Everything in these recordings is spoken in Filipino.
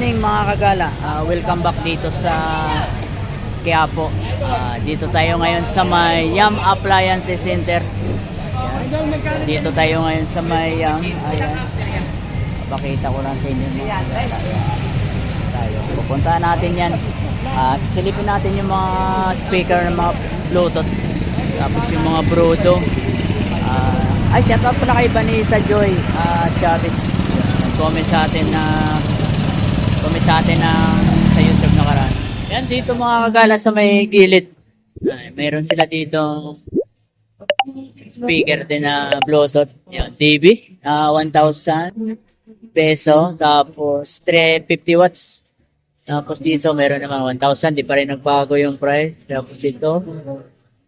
morning mga kagala. Welcome back dito sa Quiapo. Dito tayo ngayon sa may Yam Appliance Center. Ayan. Dito tayo ngayon sa may Yam. Ayan. Pakita ko lang sa inyo mga kagala. Tayo. Pupuntahan natin yan. Sisilipin natin yung mga speaker ng mga Bluetooth. Tapos yung mga Brodo. Shout out pala kay Vanessa Joy Chavez. Comment sa atin sa YouTube nakaraan. Yan dito mga kagalat sa may gilid. Mayroon sila dito speaker din na Bluetooth. Yan, TV. 1,000 peso. Tapos 350 watts. Tapos dito meron naman 1,000. Di pa rin nagbago yung price. Tapos ito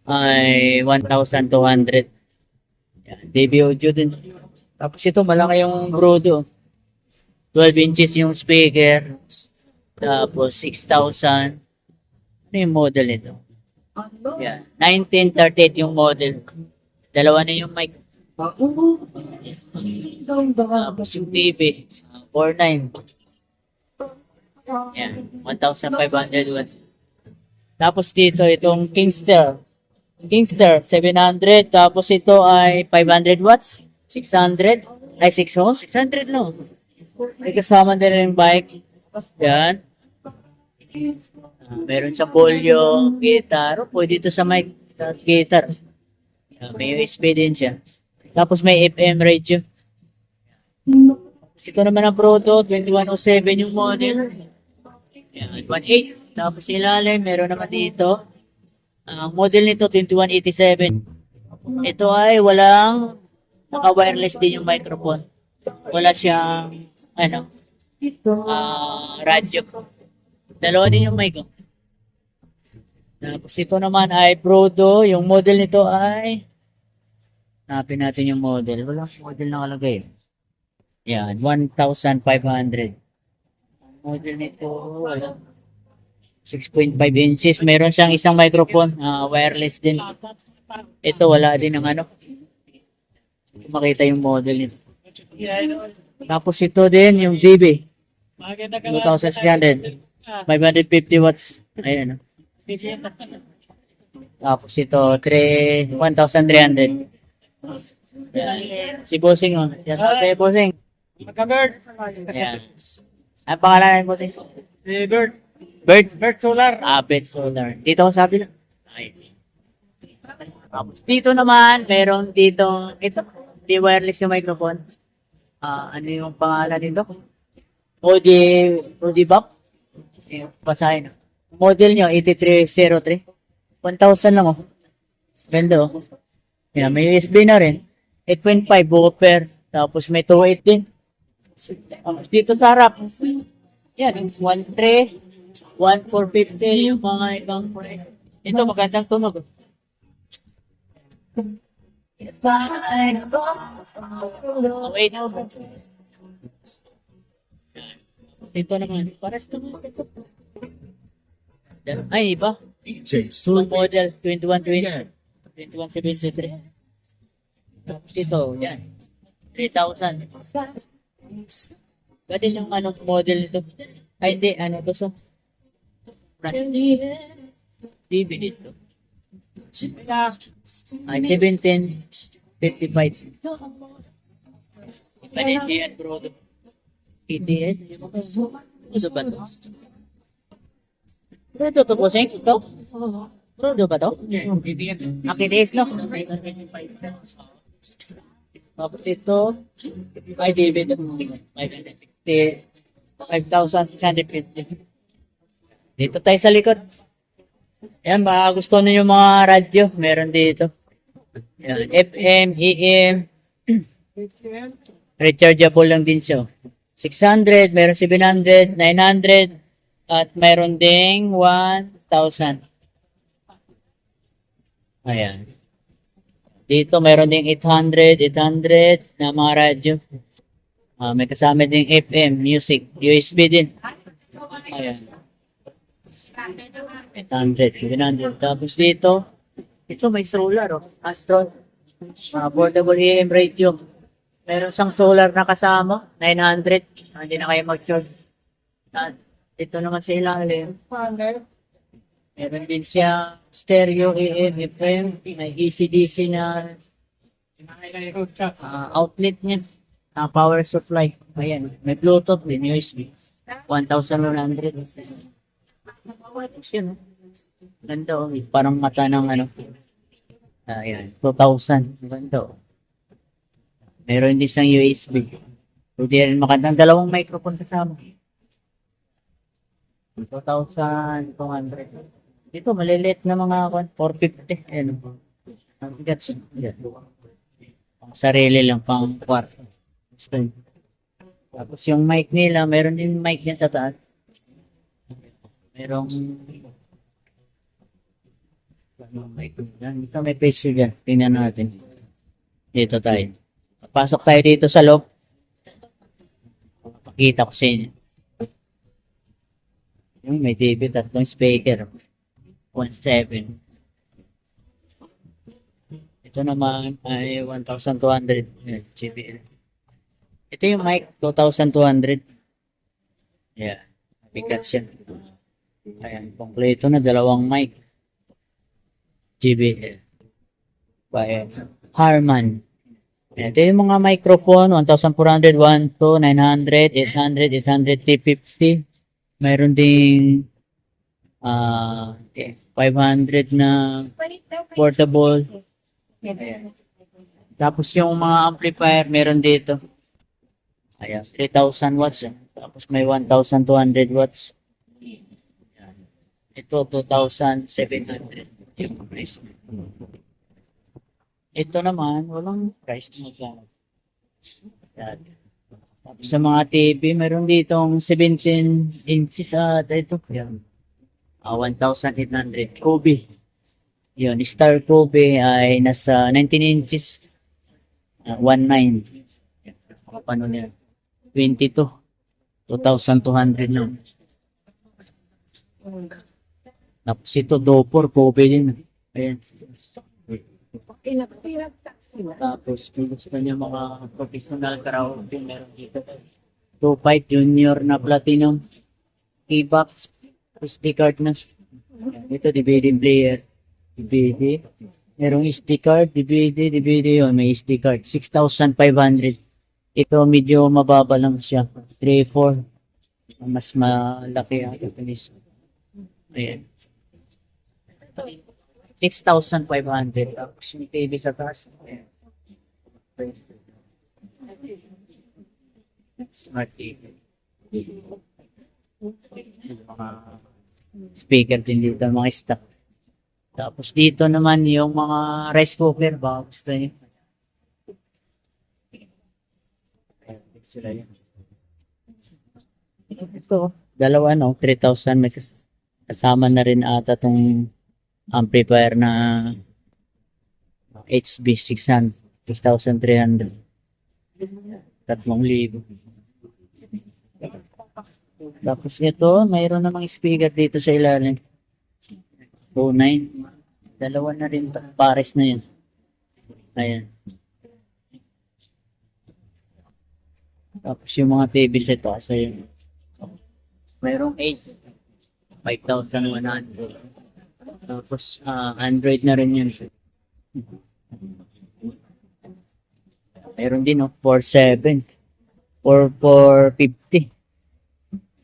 ay 1,200. Yan, TV audio din. Tapos ito malaki yung Brodo. 12 inches yung speaker. Tapos 6,000. Ano yung model nito? Yan. 1938 yung model. Dalawa na yung mic. Tapos yung TV. 49. Yan. 1,500 watts. Tapos dito itong Kingster. Kingster 700. Tapos ito ay 500 watts. 600. Ay 600 no. May kasama din yung bike. Yan. Meron sa polio, guitar. Pwede ito sa mic, sa guitar. May USB din siya. Tapos may FM radio. Ito naman ang Proto, 2107 yung model. Yan, 1.8. Tapos ilalim, meron naman dito. Ang model nito, 2187. Ito ay walang naka-wireless din yung microphone. Wala siyang radyo. Dalawa din yung mic. Tapos ito naman ay Prodo. Yung model nito ay hanapin natin yung model. Walang model nakalagay. Yan, 1,500. Ang model nito wala. 6.5 inches. Meron siyang isang microphone. Wireless din. Ito wala din ng makita yung model nito. Tapos ito din yung DB 2,600 550 watts. Ayan. Tapos ito 1,300. Si Bossing yan. Si Bossing. Magka-bird. Ayan. Ang pangalan ng Bossing? Bird. Bird Solar. Bird Solar. Dito ko sabi na. Tapos dito naman meron dito ito di wireless yung microphone. Ano yung pangalan nito? Audi Bop. Pasahin. Model nyo, 8303. 1,000 lang Ganda Yan, may USB na rin. 8.5 woofer. Tapos may 2.8 din. Dito sa harap. Yan, 1.3. 1,450 yung mga ibang price. Ito, magandang tunog. Wait. Ito naman. Pares ito. Ay, iba. Itong model 2120. 2173. Tapos ito, yan. 3,000. Pwede yung model nito. Ay, hindi. Ito sa TV dito. Ay, 1755. Panitian, bro. PTN? Ano ba to? Brodo to po, Seng? Ito? Brodo ba to? Akinis, no? Tapos ito, ay, David, 5,650. Dito tayo sa likod. Yan, baka gusto nyo yung mga radyo. Meron dito. Yan, FM, AM. Rechargeable lang din siya. 600, meron 700, 900, at meron ding 1,000. Ayan. Dito meron ding 800 na mga radyo. May kasama ding FM, music, USB din. Ayan. 800, 700. Tapos dito, ito may solar, Astron. Portable AM radio. Meron siyang solar na kasama, 900. Hindi na kayo mag-charge. At ito naman sa ilalim. Meron din siya stereo AM, FM, may AC/DC na outlet niya. Power supply. Ayan, may Bluetooth din, USB. 1,100. Yun, oh. Ganda, oh. Parang mata ng ano. Ayan, 2,000. Ganda, oh. Meron din siyang USB. Pwede rin makandang dalawang microphone kasama. 2,200. Dito, maliliit na mga 450. Ayan. Ang bigat siya. Ayan. Pang sarili lang, pang kwarto. Gusto yun. Tapos yung mic nila, meron din mic yan sa taas. Merong mic. Yan. Ito may face dyan. Tingnan natin. Dito tayo. Pasok tayo dito sa loob. Pakita ko sa inyo. Yung may TV, tatlong speaker. 1.7. Ito naman ay 1,200 JBL. Ito yung mic, 2,200. Yeah, bigat siya. Ayan, kompleto na dalawang mic. JBL. By Harman. Ito yung mga microphone, 1,400, 1, 2, 900, 800, 800, 350. Mayroon ding 500 na portable. Ayan. Tapos yung mga amplifier meron dito. Ayan, 3,000 watts. Tapos may 1,200 watts. Ayan. Ito 2,700. Yung price. Ito naman, walang price na dyan. Ayan. Tapos sa mga TV, meron ditong 17 inches ito. Ayan. 1,800. Kobe. Yun, Star Kobe ay nasa 19 inches. 1.9. Paano niya? 22. 2,200 lang. Tapos ito, Dopor, Kobe din. Ayan. Tapos, kung gusto niya mga professional karaoke, meron dito. 2.5 Junior na Platinum. E-box. SD card na. Ito, DVD player. DVD. Merong SD card, DVD yun. May SD card. 6,500. Ito, medyo mababa lang siya. 3.4. Mas malaki ang Japanese. Ayan. 6,500. Tapos yung TV sa taas. Ayan. Smart TV. Mga speaker din dito, mga stock. Tapos dito naman yung mga rice cooker, baka gusto nyo. Ito, dalawa no, 3,000. May kasama na rin ata tong amplifier na HB 600, 6,300. 3,000. Tapos ito, mayroon namang speaker dito sa ilalim. 2.9. Dalawa na rin. Pares na yun. Ayan. Tapos yung mga TV set ito. Yun. Mayroong 8. 5,100. Tapos Android na rin yun. Mayroon din 4.7. 4.450.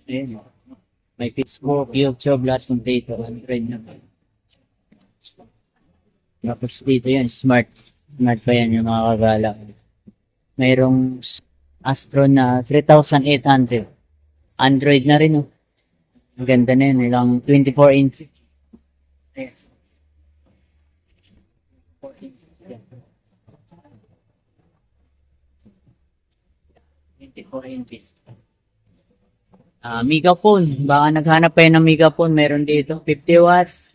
Ayan. May Facebook, YouTube, lahat ng data. Android na. Tapos dito yan, smart. Smart pa yan yung mga kagala. Mayroong Astro na 3,800. Android na rin, oh. Ang ganda na yun, ilang 24 inch. Ayan. 24 inches. Megaphone. Baka naghanap pa yun ng megaphone. Meron dito. 50 watts.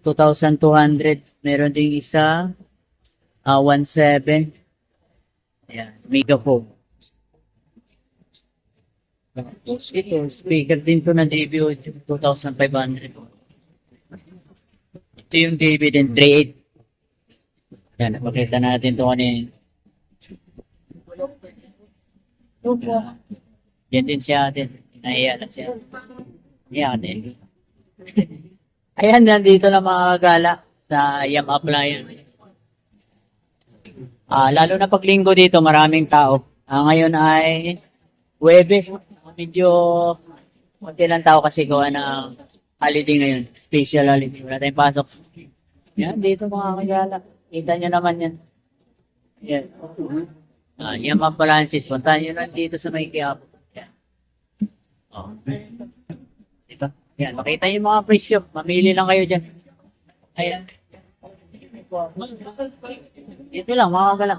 2,200. Meron din isa. 1.7. Ayan. Megaphone. Tapos ito. Speaker din to na DBO. 2,500. Ito yung DB din. 3.8. Ayan. Pakita natin ito kanina. Yan din siya din. Ayan na siya. Ayan din. Ayan, nandito na mga gala sa Yam Appliance. Lalo na pag linggo dito, maraming tao. Ngayon ay Huwebes. Medyo konti lang tao kasi gawa ng holiday ngayon. Special holiday. Wala tayong pasok. Yan, dito mga kagala. Kita nyo naman yan. Yan. Yam Appliances. Puntahan nyo lang dito sa may Quiapo. Yan. Oh. Diba? Yan, makita yung mga presyo. Mamili lang kayo dyan. Ayan. Dito lang, mga kagala.